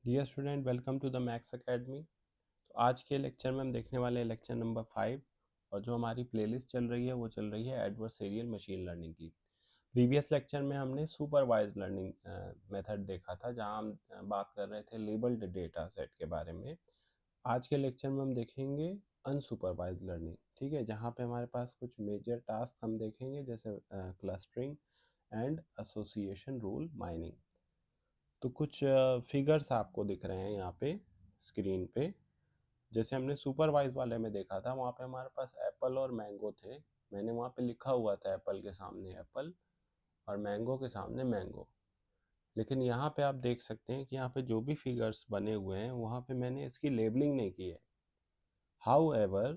Dear student, welcome to the maths academy. तो आज के लेक्चर में हम देखने वाले हैं लेक्चर नंबर 5। और जो हमारी प्लेलिस्ट चल रही है वो चल रही है एडवर्सरियल मशीन लर्निंग की। प्रीवियस लेक्चर में हमने सुपरवाइज लर्निंग मेथड देखा था, जहां हम बात कर रहे थे लेबल्ड डेटा सेट के बारे में। आज के लेक्चर में हम देखेंगे अनसुपरवाइज लर्निंग, ठीक है, जहाँ पे हमारे पास कुछ मेजर टास्क हम देखेंगे, जैसे clustering and association rule mining. तो कुछ फिगर्स आपको दिख रहे हैं यहाँ पे स्क्रीन पे। जैसे हमने सुपरवाइज वाले में देखा था, वहाँ पे हमारे पास एप्पल और मैंगो थे। मैंने वहाँ पे लिखा हुआ था एप्पल के सामने एप्पल और मैंगो के सामने मैंगो। लेकिन यहाँ पे आप देख सकते हैं कि यहाँ पे जो भी फिगर्स बने हुए हैं वहाँ पे मैंने इसकी लेबलिंग नहीं की है। How ever,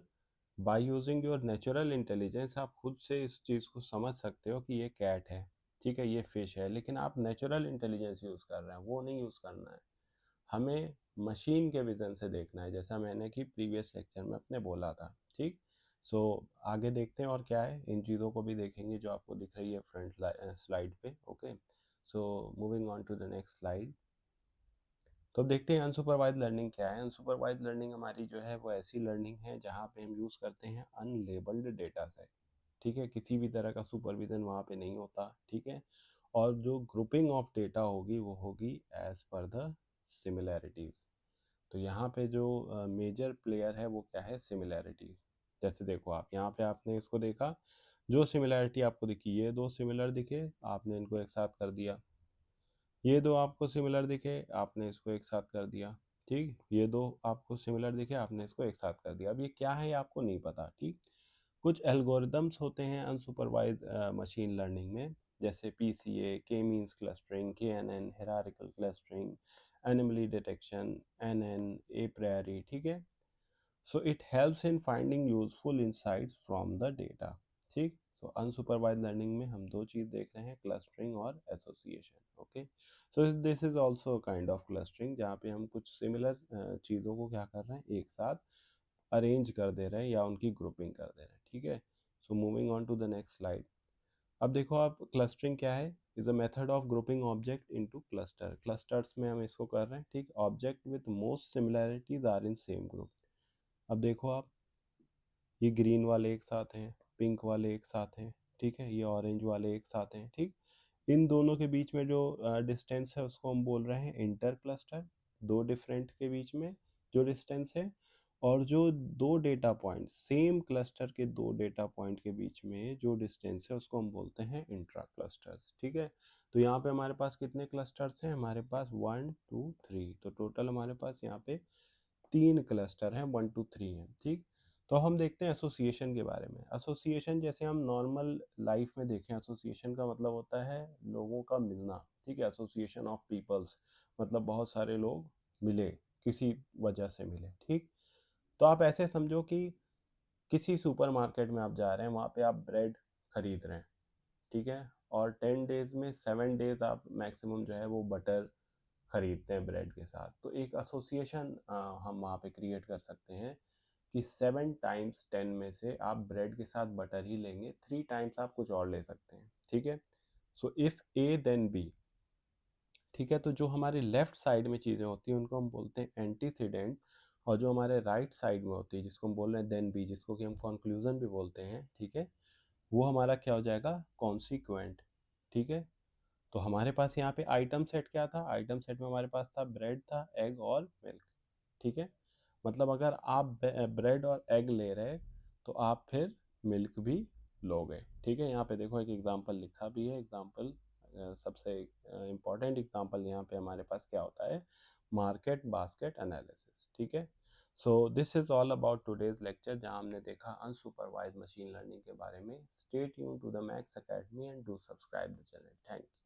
by using your natural intelligence आप खुद से इस चीज़ को समझ सकते हो कि ये कैट है, ठीक है, ये फिश है, लेकिन आप नेचुरल इंटेलिजेंस यूज़ कर रहे हैं, वो नहीं यूज़ करना है। हमें मशीन के विजन से देखना है, जैसा मैंने कि प्रीवियस लेक्चर में अपने बोला था। ठीक। सो आगे देखते हैं और क्या है, इन चीज़ों को भी देखेंगे जो आपको दिख रही है फ्रंट स्लाइड पे। Okay, so moving on to the next slide. तो अब देखते हैं अनसुपरवाइज लर्निंग क्या है। अनसुपरवाइज लर्निंग हमारी जो है वो ऐसी लर्निंग है जहाँ पे हम यूज़ करते हैं अनलेबल्ड डेटा सेट, ठीक है, किसी भी तरह का सुपरविजन वहाँ पे नहीं होता, ठीक है। और जो ग्रुपिंग ऑफ डेटा होगी वो होगी एज पर द सिमिलैरिटीज़। तो यहाँ पे जो मेजर प्लेयर है वो क्या है, सिमिलैरिटीज़। जैसे देखो आप यहाँ पे आपने इसको देखा, जो सिमिलैरिटी आपको दिखी, ये दो सिमिलर दिखे, आपने इनको एक साथ कर दिया। ये दो आपको सिमिलर दिखे, आपने इसको एक साथ कर दिया। ठीक, ये दो आपको सिमिलर दिखे, आपने इसको एक साथ कर दिया। अब ये क्या है ये आपको नहीं पता। ठीक, कुछ एल्गोरिदम्स होते हैं अनसुपरवाइज मशीन लर्निंग में, जैसे PCA, के means clustering, KNN, hierarchical clustering, anomaly detection, NN, ए प्रायरी, ठीक है। So it helps in finding useful insights from the data. ठीक, सो अनसुपरवाइज लर्निंग में हम दो चीज़ देख रहे हैं, क्लस्टरिंग और association. Okay, so this is also kind of clustering, जहाँ पे हम कुछ सिमिलर चीज़ों को क्या कर रहे हैं, एक साथ अरेंज कर दे रहे हैं या उनकी ग्रुपिंग कर दे रहे हैं, ठीक है। So moving on to the next slide. अब देखो आप, क्लस्टरिंग क्या है, is a method of grouping object into cluster. Clusters में हम इसको कर रहे हैं, ठीक, object with most similarities are in same group. अब देखो आप, ये ग्रीन वाले एक साथ हैं, पिंक वाले एक साथ हैं, ठीक है, ये ऑरेंज वाले एक साथ हैं, ठीक। इन दोनों के बीच में जो डिस्टेंस है उसको हम बोल रहे हैं इंटर क्लस्टर। दो डिफरेंट के बीच में जो डिस्टेंस है, और जो दो डेटा पॉइंट, सेम क्लस्टर के दो डेटा पॉइंट के बीच में जो डिस्टेंस है उसको हम बोलते हैं इंट्रा क्लस्टर्स, ठीक है। तो यहाँ पे हमारे पास कितने क्लस्टर्स हैं, हमारे पास 1 2 3, तो टोटल हमारे पास यहाँ पे 3 क्लस्टर हैं, 1 2 3 हैं, ठीक। तो हम देखते हैं एसोसिएशन के बारे में। एसोसिएशन जैसे हम नॉर्मल लाइफ में देखें, एसोसिएशन का मतलब होता है लोगों का मिलना, ठीक है, एसोसिएशन ऑफ पीपल्स, मतलब बहुत सारे लोग मिले, किसी वजह से मिले, ठीक। तो आप ऐसे समझो कि किसी सुपरमार्केट में आप जा रहे हैं, वहाँ पे आप ब्रेड खरीद रहे हैं, ठीक है, और 10 डेज में 7 डेज आप मैक्सिमम जो है वो बटर खरीदते हैं ब्रेड के साथ। तो एक एसोसिएशन हम वहाँ पे क्रिएट कर सकते हैं कि 7 टाइम्स 10 में से आप ब्रेड के साथ बटर ही लेंगे, 3 टाइम्स आप कुछ और ले सकते हैं, ठीक है। So if A then B, ठीक है। तो जो हमारे लेफ्ट साइड में चीज़ें होती हैं उनको हम बोलते हैं एंटीसीडेंट, और जो हमारे राइट साइड में होती है जिसको हम बोल रहे हैं देन बी, जिसको कि हम कंक्लूजन भी बोलते हैं, ठीक है, वो हमारा क्या हो जाएगा, कॉन्सिक्वेंट, ठीक है। तो हमारे पास यहाँ पे आइटम सेट क्या था, आइटम सेट में हमारे पास था ब्रेड था, एग और मिल्क, ठीक है। मतलब अगर आप ब्रेड और एग ले रहे तो आप फिर मिल्क भी लोगे, ठीक है। यहाँ पे देखो एक एग्जांपल लिखा भी है। एग्जांपल सबसे इम्पोर्टेंट एग्जांपल यहाँ पे हमारे पास क्या होता है, मार्केट बास्केट एनालिसिस, ठीक है। So this is all about today's lecture, जहाँ हमने देखा अनसुपरवाइज मशीन लर्निंग के बारे में। Stay tuned to the maths academy and do subscribe the channel. Thank you.